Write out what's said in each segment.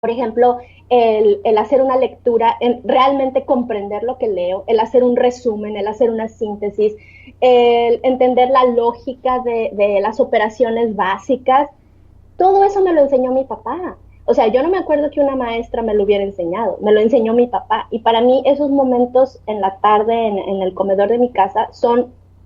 Por ejemplo, el hacer una lectura, realmente comprender lo que leo, el hacer un resumen, el hacer una síntesis, el entender la lógica de las operaciones básicas, todo eso me lo enseñó mi papá. O sea, yo no me acuerdo que una maestra me lo hubiera enseñado, me lo enseñó mi papá. Y para mí esos momentos en la tarde en el comedor de mi casa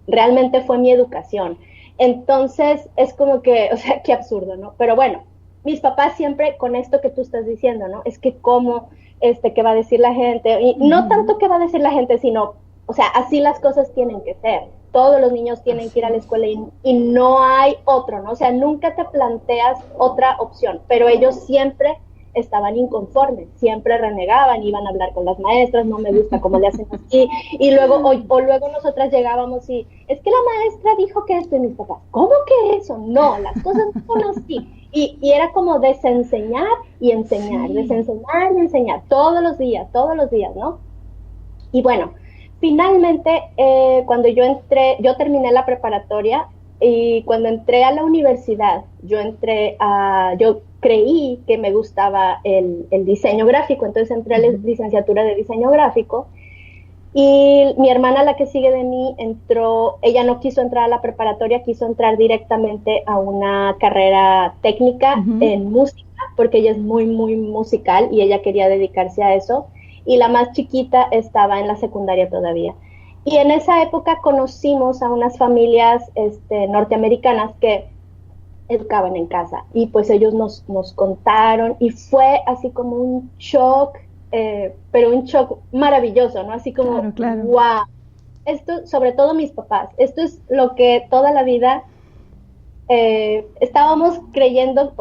realmente fue mi educación. Entonces es como que, o sea, qué absurdo, ¿no? Pero bueno, mis papás siempre con esto que tú estás diciendo, ¿no? Es que cómo, qué va a decir la gente, y no tanto qué va a decir la gente, sino, o sea, así las cosas tienen que ser. Todos los niños tienen que ir a la escuela y no hay otro, ¿no? O sea, nunca te planteas otra opción, pero ellos siempre estaban inconformes, siempre renegaban, iban a hablar con las maestras, no me gusta cómo le hacen así, y luego, o luego nosotras llegábamos y, es que la maestra dijo que esto, y mis papás, ¿cómo que eso? No, las cosas no son así. Y era como desenseñar y enseñar, desenseñar y enseñar, todos los días, ¿no? Y bueno, finalmente, cuando yo terminé la preparatoria y cuando entré a la universidad, yo creí que me gustaba el diseño gráfico, entonces entré a la licenciatura de diseño gráfico y mi hermana, la que sigue de mí, ella no quiso entrar a la preparatoria, quiso entrar directamente a una carrera técnica en música, porque ella es muy, muy musical y ella quería dedicarse a eso. Y la más chiquita estaba en la secundaria todavía. Y en esa época conocimos a unas familias norteamericanas que educaban en casa. Y pues ellos nos contaron y fue así como un shock, pero un shock maravilloso, ¿no? Así como, Claro, claro. wow, esto, sobre todo mis papás, esto es lo que toda la vida estábamos creyendo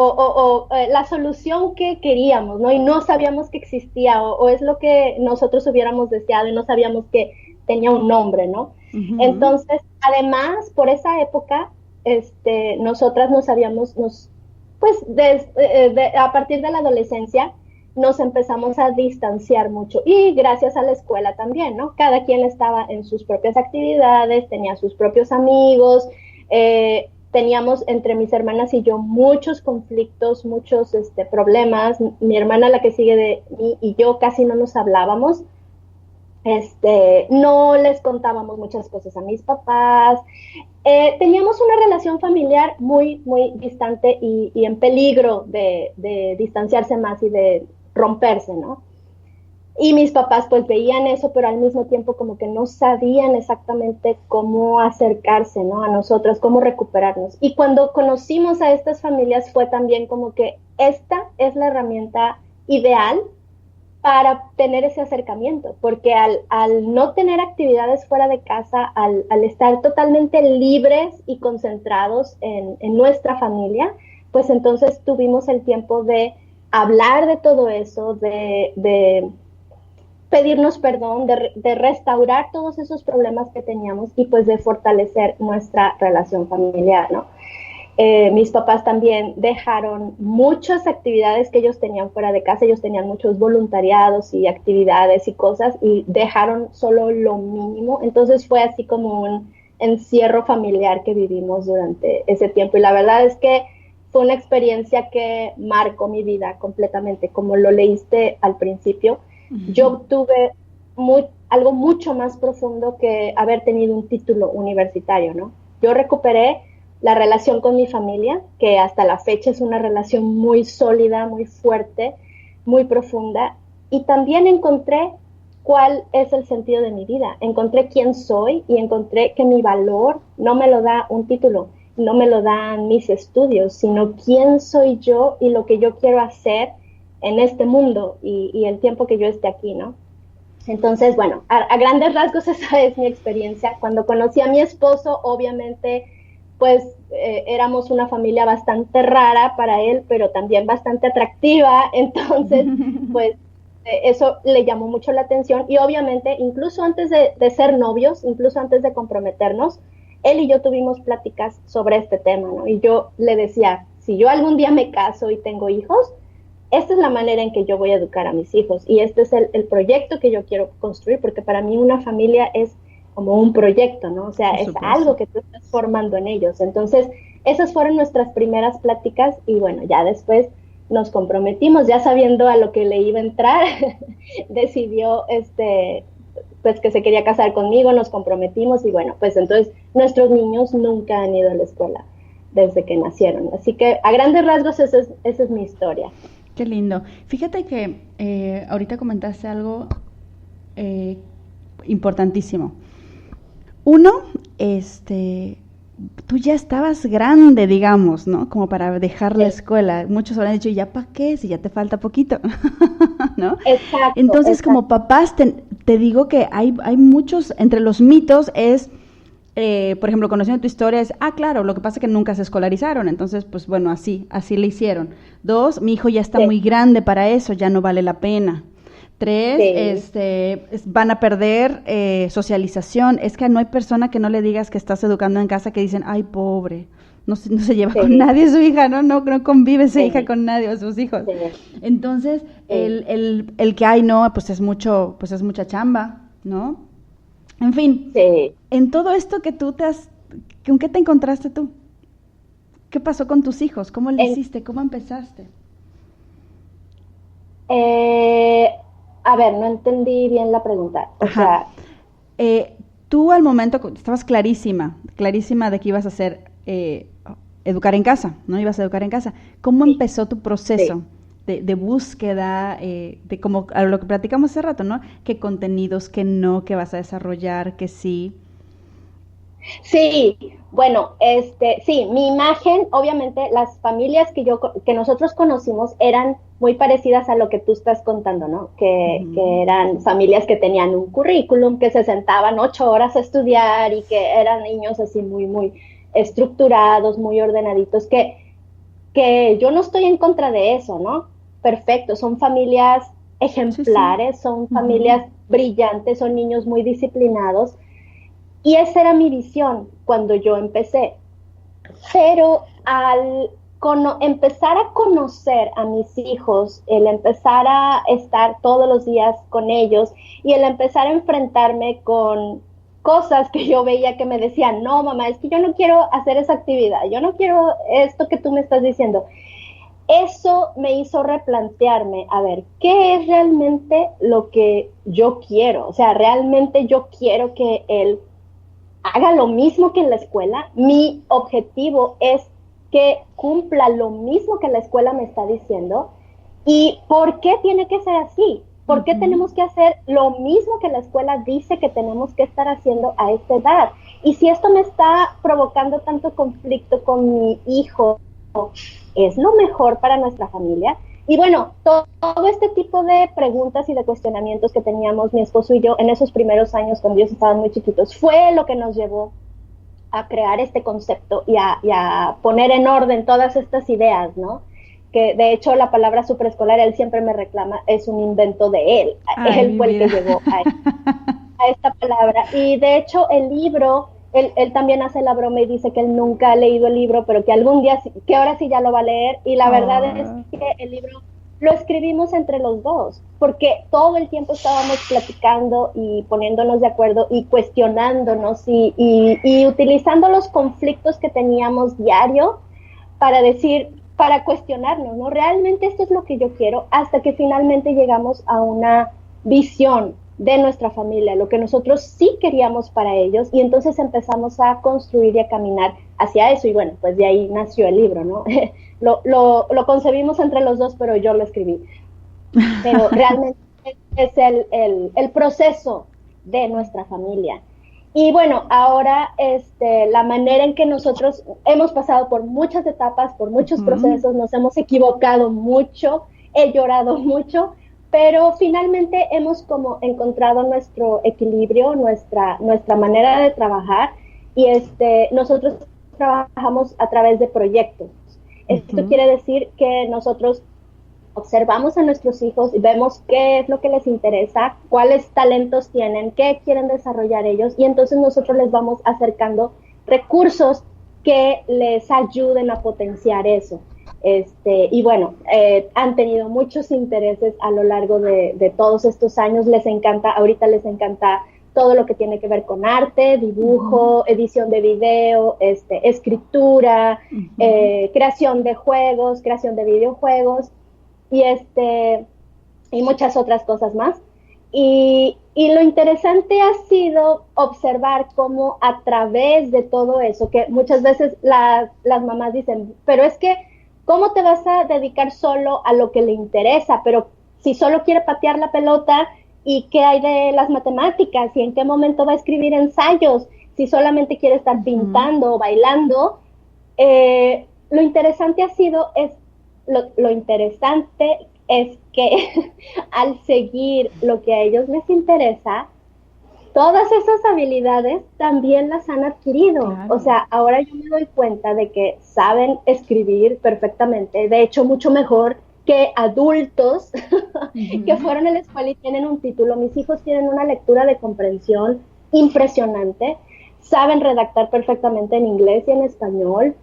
la solución que queríamos, ¿no? Y no sabíamos que existía o es lo que nosotros hubiéramos deseado y no sabíamos que tenía un nombre, ¿no? Entonces, además, por esa época, nosotras nos habíamos, pues, a partir de la adolescencia, nos empezamos a distanciar mucho y gracias a la escuela también, ¿no? Cada quien estaba en sus propias actividades, tenía sus propios amigos, teníamos entre mis hermanas y yo muchos conflictos, muchos problemas. Mi hermana, la que sigue de mí, y yo casi no nos hablábamos. No les contábamos muchas cosas a mis papás. Teníamos una relación familiar muy, muy distante y en peligro de distanciarse más y de romperse, ¿no? Y mis papás pues veían eso, pero al mismo tiempo como que no sabían exactamente cómo acercarse, ¿no? A nosotros, cómo recuperarnos. Y cuando conocimos a estas familias fue también como que esta es la herramienta ideal para tener ese acercamiento, porque al no tener actividades fuera de casa, al estar totalmente libres y concentrados en nuestra familia, pues entonces tuvimos el tiempo de hablar de todo eso, de pedirnos perdón, de restaurar todos esos problemas que teníamos y pues de fortalecer nuestra relación familiar, ¿no? Mis papás también dejaron muchas actividades que ellos tenían fuera de casa, ellos tenían muchos voluntariados y actividades y cosas y dejaron solo lo mínimo, entonces fue así como un encierro familiar que vivimos durante ese tiempo y la verdad es que fue una experiencia que marcó mi vida completamente, como lo leíste al principio. Yo tuve algo mucho más profundo que haber tenido un título universitario, ¿no? Yo recuperé la relación con mi familia, que hasta la fecha es una relación muy sólida, muy fuerte, muy profunda, y también encontré cuál es el sentido de mi vida. Encontré quién soy y encontré que mi valor no me lo da un título, no me lo dan mis estudios, sino quién soy yo y lo que yo quiero hacer en este mundo y el tiempo que yo esté aquí, ¿no? Entonces, bueno, a grandes rasgos esa es mi experiencia. Cuando conocí a mi esposo, obviamente, pues éramos una familia bastante rara para él, pero también bastante atractiva. Entonces, pues eso le llamó mucho la atención y obviamente, incluso antes de ser novios, incluso antes de comprometernos, él y yo tuvimos pláticas sobre este tema, ¿no? Y yo le decía, si yo algún día me caso y tengo hijos, esta es la manera en que yo voy a educar a mis hijos y este es el proyecto que yo quiero construir, porque para mí una familia es como un proyecto, ¿no? O sea, Por es supuesto. algo que tú estás formando en ellos. Entonces, esas fueron nuestras primeras pláticas y bueno, ya después nos comprometimos, ya sabiendo a lo que le iba a entrar, decidió pues que se quería casar conmigo, nos comprometimos y bueno, pues entonces nuestros niños nunca han ido a la escuela desde que nacieron. Así que a grandes rasgos esa es mi historia. Qué lindo. Fíjate que ahorita comentaste algo eh, importantísimo. Uno, tú ya estabas grande, digamos, ¿no? Como para dejar la escuela. Muchos habrán dicho, ¿ya para qué? Si ya te falta poquito, ¿no? Exacto, Entonces, exacto. como papás, te digo que hay muchos, entre los mitos es, por ejemplo, conociendo tu historia, es, claro, lo que pasa es que nunca se escolarizaron, entonces, pues bueno, así le hicieron. Dos, mi hijo ya está Sí, muy grande para eso, ya no vale la pena. Tres, sí, van a perder socialización. Es que no hay persona que no le digas que estás educando en casa que dicen, ay, pobre, no se lleva con sí, nadie su hija, no convive su hija sí, con nadie o sus hijos. sí, Entonces, sí. el que hay no, pues es mucha chamba, ¿no? En fin, Sí. en todo esto que ¿con qué te encontraste tú? ¿Qué pasó con tus hijos? ¿Cómo le En- hiciste? ¿Cómo empezaste? eh, a ver, no entendí bien la pregunta. O Ajá. sea, Tú al momento estabas clarísima de que ibas a hacer, educar en casa, ¿no? Ibas a educar en casa. ¿Cómo sí, empezó tu sí. proceso de búsqueda, de como a lo que platicamos hace rato, ¿no? ¿Qué contenidos, qué no, qué vas a desarrollar, qué sí? Sí, bueno, sí, mi imagen, obviamente, las familias que nosotros conocimos eran muy parecidas a lo que tú estás contando, ¿no? Ujú. Que eran familias que tenían un currículum, que se sentaban 8 horas a estudiar y que eran niños así muy, muy estructurados, muy ordenaditos, que yo no estoy en contra de eso, ¿no? Perfecto, son familias Sí, sí. ejemplares, son Ujú. familias brillantes, son niños muy disciplinados y esa era mi visión cuando yo empecé. Pero al empezar a conocer a mis hijos, el empezar a estar todos los días con ellos y el empezar a enfrentarme con cosas que yo veía que me decían, no, mamá, es que yo no quiero hacer esa actividad, yo no quiero esto que tú me estás diciendo. Eso me hizo replantearme, a ver, ¿qué es realmente lo que yo quiero? O sea, realmente yo quiero que él haga lo mismo que en la escuela. Mi objetivo es que cumpla lo mismo que la escuela me está diciendo. ¿Y por qué tiene que ser así? ¿Por qué Ujú. tenemos que hacer lo mismo que la escuela dice que tenemos que estar haciendo a esta edad? Y si esto me está provocando tanto conflicto con mi hijo, ¿es lo mejor para nuestra familia? Y bueno, todo este tipo de preguntas y de cuestionamientos que teníamos mi esposo y yo en esos primeros años cuando ellos estaban muy chiquitos fue lo que nos llevó a crear este concepto y a poner en orden todas estas ideas, ¿no? Que de hecho la palabra superescolar, él siempre me reclama, es un invento de él. Ay, Él mi fue el vida. que llegó a esta palabra. Y de hecho el libro, él también hace la broma y dice que él nunca ha leído el libro, pero que algún día, que ahora sí ya lo va a leer. Y la verdad es Oh. que el libro lo escribimos entre los dos, porque todo el tiempo estábamos platicando y poniéndonos de acuerdo y cuestionándonos y utilizando los conflictos que teníamos diario para decir, para cuestionarnos, ¿no? Realmente esto es lo que yo quiero, hasta que finalmente llegamos a una visión de nuestra familia, lo que nosotros sí queríamos para ellos, y entonces empezamos a construir y a caminar hacia eso, y bueno, pues de ahí nació el libro, ¿no? Lo concebimos entre los dos, pero yo lo escribí. Pero realmente es el proceso de nuestra familia. Y bueno, ahora la manera en que nosotros hemos pasado por muchas etapas, por muchos Ujú. procesos, nos hemos equivocado mucho, he llorado mucho, pero finalmente hemos como encontrado nuestro equilibrio, nuestra manera de trabajar y nosotros trabajamos a través de proyectos. Esto Ujú. quiere decir que nosotros observamos a nuestros hijos y vemos qué es lo que les interesa, cuáles talentos tienen, qué quieren desarrollar ellos y entonces nosotros les vamos acercando recursos que les ayuden a potenciar eso. Y bueno, han tenido muchos intereses a lo largo de todos estos años, les encanta, ahorita les encanta todo lo que tiene que ver con arte, Ujú. dibujo, edición de video, escritura, Ujú. creación de juegos, creación de videojuegos. y muchas otras cosas más. Y lo interesante ha sido observar cómo a través de todo eso, que muchas veces las mamás dicen, pero es que, ¿cómo te vas a dedicar solo a lo que le interesa? Pero si solo quiere patear la pelota, ¿y qué hay de las matemáticas? ¿Y en qué momento va a escribir ensayos? Si solamente quiere estar pintando o bailando. Lo interesante lo interesante es que al seguir lo que a ellos les interesa, todas esas habilidades también las han adquirido. Claro. O sea, ahora yo me doy cuenta de que saben escribir perfectamente, de hecho mucho mejor que adultos que fueron a la escuela y tienen un título. Mis hijos tienen una lectura de comprensión impresionante, saben redactar perfectamente en inglés y en español,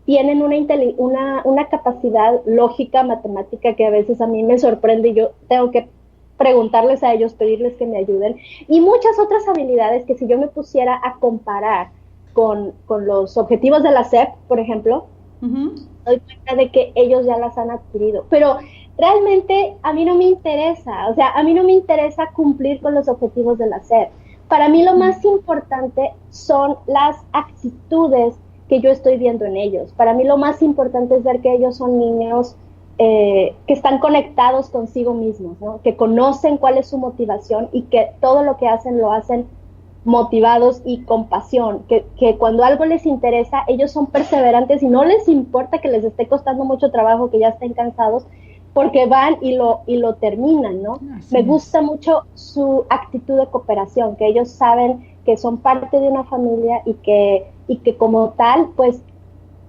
tienen una capacidad lógica, matemática, que a veces a mí me sorprende y yo tengo que preguntarles a ellos, pedirles que me ayuden, y muchas otras habilidades que si yo me pusiera a comparar con los objetivos de la SEP, por ejemplo, doy cuenta de que ellos ya las han adquirido. Pero realmente a mí no me interesa, o sea, a mí no me interesa cumplir con los objetivos de la SEP. Para mí lo más importante son las actitudes que yo estoy viendo en ellos. Para mí lo más importante es ver que ellos son niños que están conectados consigo mismos, ¿no? Que conocen cuál es su motivación y que todo lo que hacen lo hacen motivados y con pasión, que cuando algo les interesa, ellos son perseverantes y no les importa que les esté costando mucho trabajo, que ya estén cansados, porque van y lo terminan, ¿no? Me gusta mucho su actitud de cooperación, que ellos saben que son parte de una familia y que como tal, pues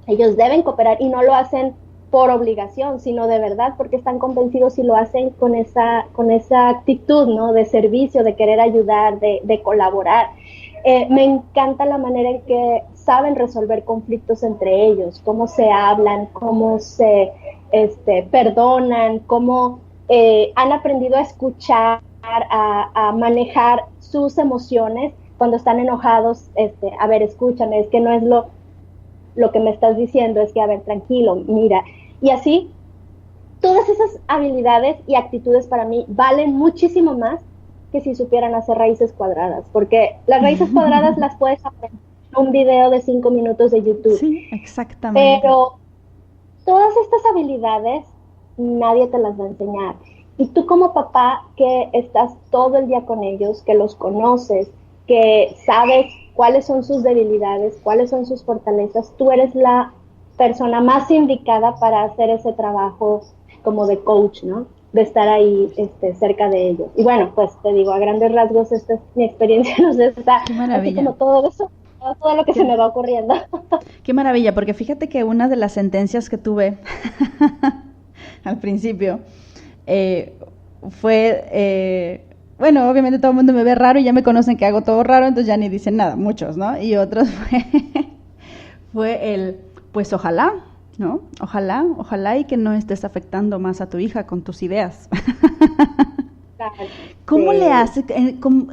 ellos deben cooperar y no lo hacen por obligación, sino de verdad porque están convencidos y lo hacen con esa actitud, ¿no? De servicio, de querer ayudar, de colaborar. Me encanta la manera en que saben resolver conflictos entre ellos, cómo se hablan, cómo se perdonan, cómo han aprendido a escuchar, a manejar sus emociones cuando están enojados. A ver, escúchame, es que no es lo que me estás diciendo, es que, a ver, tranquilo, mira. Y así, todas esas habilidades y actitudes para mí valen muchísimo más que si supieran hacer raíces cuadradas, porque las raíces cuadradas las puedes aprender en un video de 5 minutos de YouTube. Sí, exactamente. Pero todas estas habilidades nadie te las va a enseñar. Y tú como papá, que estás todo el día con ellos, que los conoces, que sabes cuáles son sus debilidades, cuáles son sus fortalezas, tú eres la persona más indicada para hacer ese trabajo como de coach, ¿no? De estar ahí cerca de ellos. Y bueno, pues te digo, a grandes rasgos, esta es mi experiencia, nos está así como todo eso, todo lo que se me va ocurriendo. Qué maravilla, porque fíjate que una de las sentencias que tuve al principio fue... bueno, obviamente todo el mundo me ve raro y ya me conocen que hago todo raro, entonces ya ni dicen nada, muchos, ¿no? Y otros fue el, pues ojalá, ¿no? Ojalá y que no estés afectando más a tu hija con tus ideas. ¿Cómo le haces, con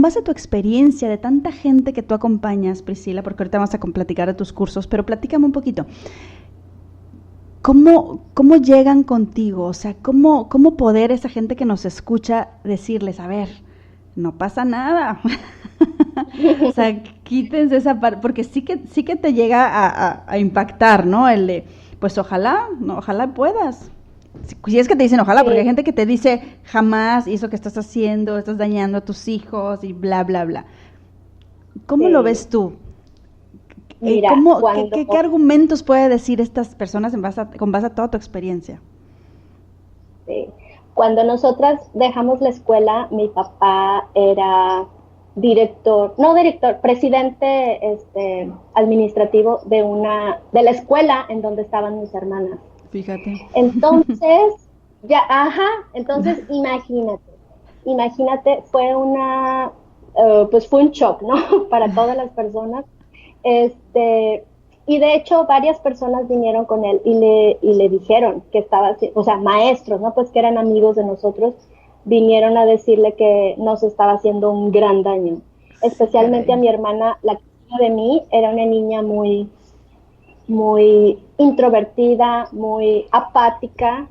base a tu experiencia de tanta gente que tú acompañas, Priscila, porque ahorita vamos a platicar de tus cursos, pero platícame un poquito. ¿Cómo llegan contigo? O sea, ¿cómo poder esa gente que nos escucha decirles, a ver, no pasa nada? O sea, quítense esa parte, porque sí que te llega a impactar, ¿no? El de, pues ojalá puedas. Si es que te dicen ojalá, porque hay gente que te dice jamás, y eso que estás haciendo, estás dañando a tus hijos y bla, bla, bla. ¿Cómo lo ves tú? Mira, ¿qué argumentos puede decir estas personas con base a toda tu experiencia? Sí. Cuando nosotras dejamos la escuela, mi papá era presidente administrativo de la escuela en donde estaban mis hermanas. Fíjate. Entonces, entonces imagínate, fue fue un shock, ¿no? Para todas las personas. Y de hecho varias personas vinieron con él y le dijeron que estaba, o sea, maestros, ¿no? Pues que eran amigos de nosotros, vinieron a decirle que nos estaba haciendo un gran daño. Especialmente a mi hermana, la que de mí, era una niña muy muy introvertida, muy apática,